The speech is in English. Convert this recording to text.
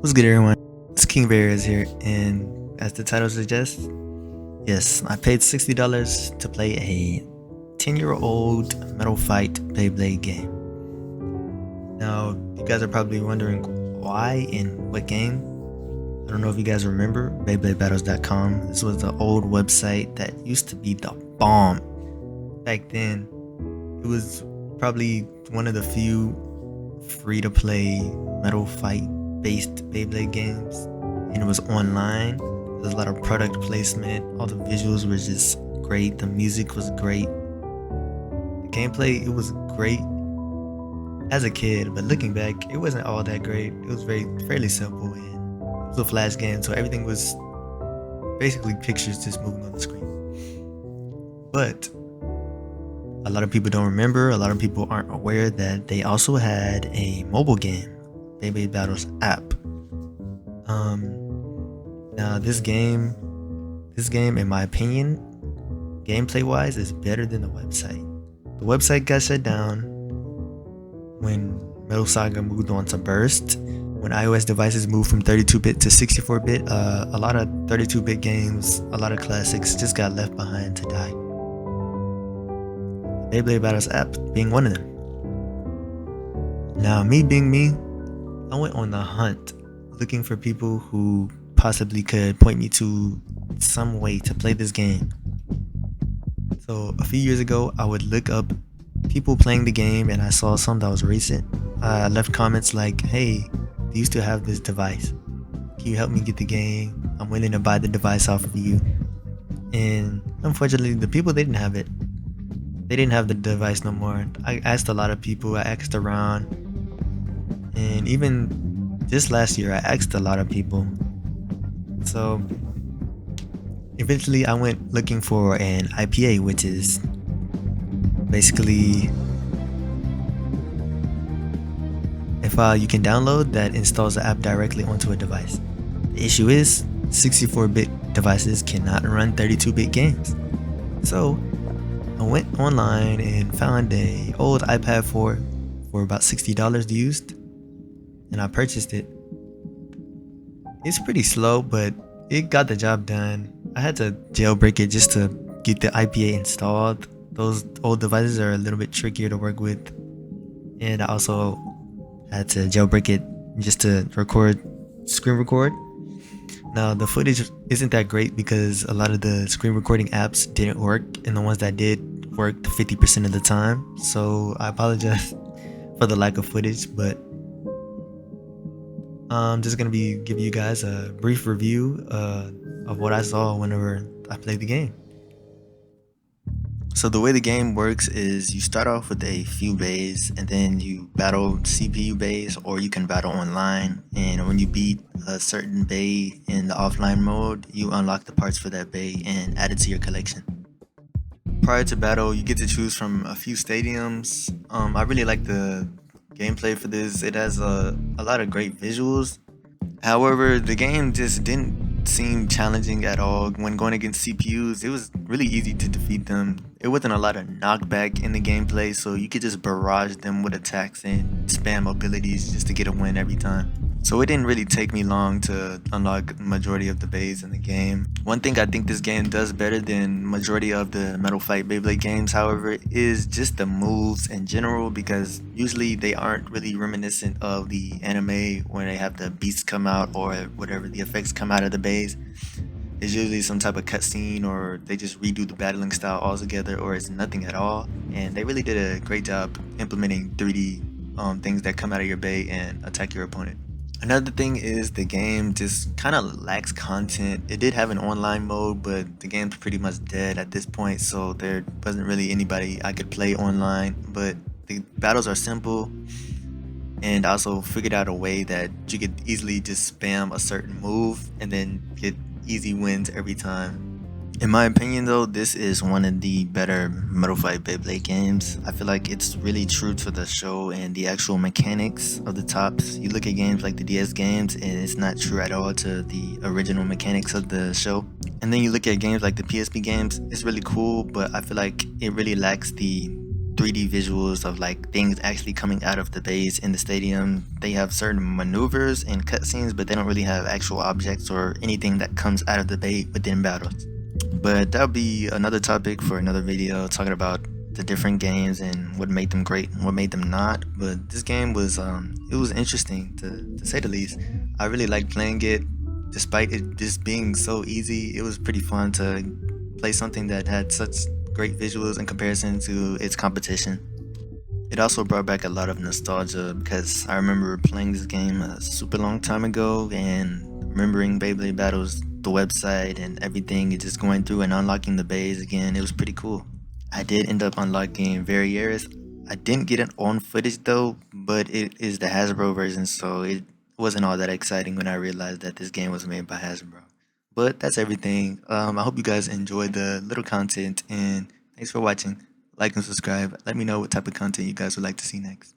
What's good, everyone? It's King Bears here, and as the title suggests, yes, I paid $60 to play a 10-year-old Metal Fight Beyblade game. Now, you guys are probably wondering why and what game. I don't know if you guys remember BeybladeBattles.com. This was the old website that used to be the bomb. Back then, it was probably one of the few free-to-play Metal Fight based Beyblade games, and it was online. There's a lot of product placement. All the visuals were just great. The music was great. The gameplay, it was great as a kid, but looking back, it wasn't all that great. It was fairly simple, and it was a flash game, so everything was basically pictures just moving on the screen. But a lot of people don't remember. A lot of people aren't aware that they also had a mobile game, Beyblade Battles app. Now this game, in my opinion, gameplay wise, is better than the website. The website got shut down when Metal Saga moved on to Burst. When iOS devices moved from 32-bit to 64-bit, a lot of 32-bit games, a lot of classics just got left behind to die. The Beyblade Battles app being one of them. Now, me being me, I went on the hunt looking for people who possibly could point me to some way to play this game. So a few years ago, I would look up people playing the game, and I saw some that was recent. I left comments like, hey, do you still have this device? Can you help me get the game? I'm willing to buy the device off of you. And unfortunately, the people, they didn't have it. They didn't have the device no more. I asked a lot of people, I asked around, and even just last year, I asked a lot of people. So eventually I went looking for an IPA, which is basically a file you can download that installs the app directly onto a device. The issue is 64-bit devices cannot run 32-bit games. So I went online and found a old iPad 4 for about $60 used, and I purchased it. It's pretty slow, but it got the job done. I had to jailbreak it just to get the IPA installed. Those old devices are a little bit trickier to work with, and I also had to jailbreak it just to screen record. Now the footage isn't that great because a lot of the screen recording apps didn't work, and the ones that did worked 50% of the time. So I apologize for the lack of footage, but I'm just gonna be giving you guys a brief review of what I saw whenever I played the game. So the way the game works is you start off with a few bays, and then you battle CPU bays, or you can battle online. And when you beat a certain bay in the offline mode, you unlock the parts for that bay and add it to your collection. Prior to battle, you get to choose from a few stadiums. I really like the gameplay for this. It has a lot of great visuals. However, the game just didn't seem challenging at all. When going against CPUs, it was really easy to defeat them. It wasn't a lot of knockback in the gameplay, so you could just barrage them with attacks and spam abilities just to get a win every time. So it didn't really take me long to unlock the majority of the bays in the game. One thing I think this game does better than majority of the Metal Fight Beyblade games, however, is just the moves in general, because usually they aren't really reminiscent of the anime when they have the beasts come out or whatever the effects come out of the bays. It's usually some type of cutscene, or they just redo the battling style altogether, or it's nothing at all. And they really did a great job implementing 3D things that come out of your bay and attack your opponent. Another thing is the game just kind of lacks content. It did have an online mode, but the game's pretty much dead at this point, so there wasn't really anybody I could play online. But the battles are simple, and I also figured out a way that you could easily just spam a certain move and then get easy wins every time. In my opinion though, this is one of the better Metal Fight Beyblade games. I feel like it's really true to the show and the actual mechanics of the tops. You look at games like the DS games and it's not true at all to the original mechanics of the show. And then you look at games like the PSP games, it's really cool, but I feel like it really lacks the 3D visuals of like things actually coming out of the base in the stadium. They have certain maneuvers and cutscenes, but they don't really have actual objects or anything that comes out of the bay within battles. But that'll be another topic for another video, talking about the different games and what made them great and what made them not. But this game was it was interesting to say the least. I really liked playing it, despite it just being so easy. It was pretty fun to play something that had such great visuals in comparison to its competition. It also brought back a lot of nostalgia because I remember playing this game a super long time ago and remembering Beyblade Battles, the website and everything, and just going through and unlocking the bays again. It was pretty cool. I did end up unlocking Varieris. I didn't get it on footage though, but it is the Hasbro version, so it wasn't all that exciting when I realized that this game was made by Hasbro. But that's everything. I hope you guys enjoyed the little content, and thanks for watching. Like and subscribe. Let me know what type of content you guys would like to see next.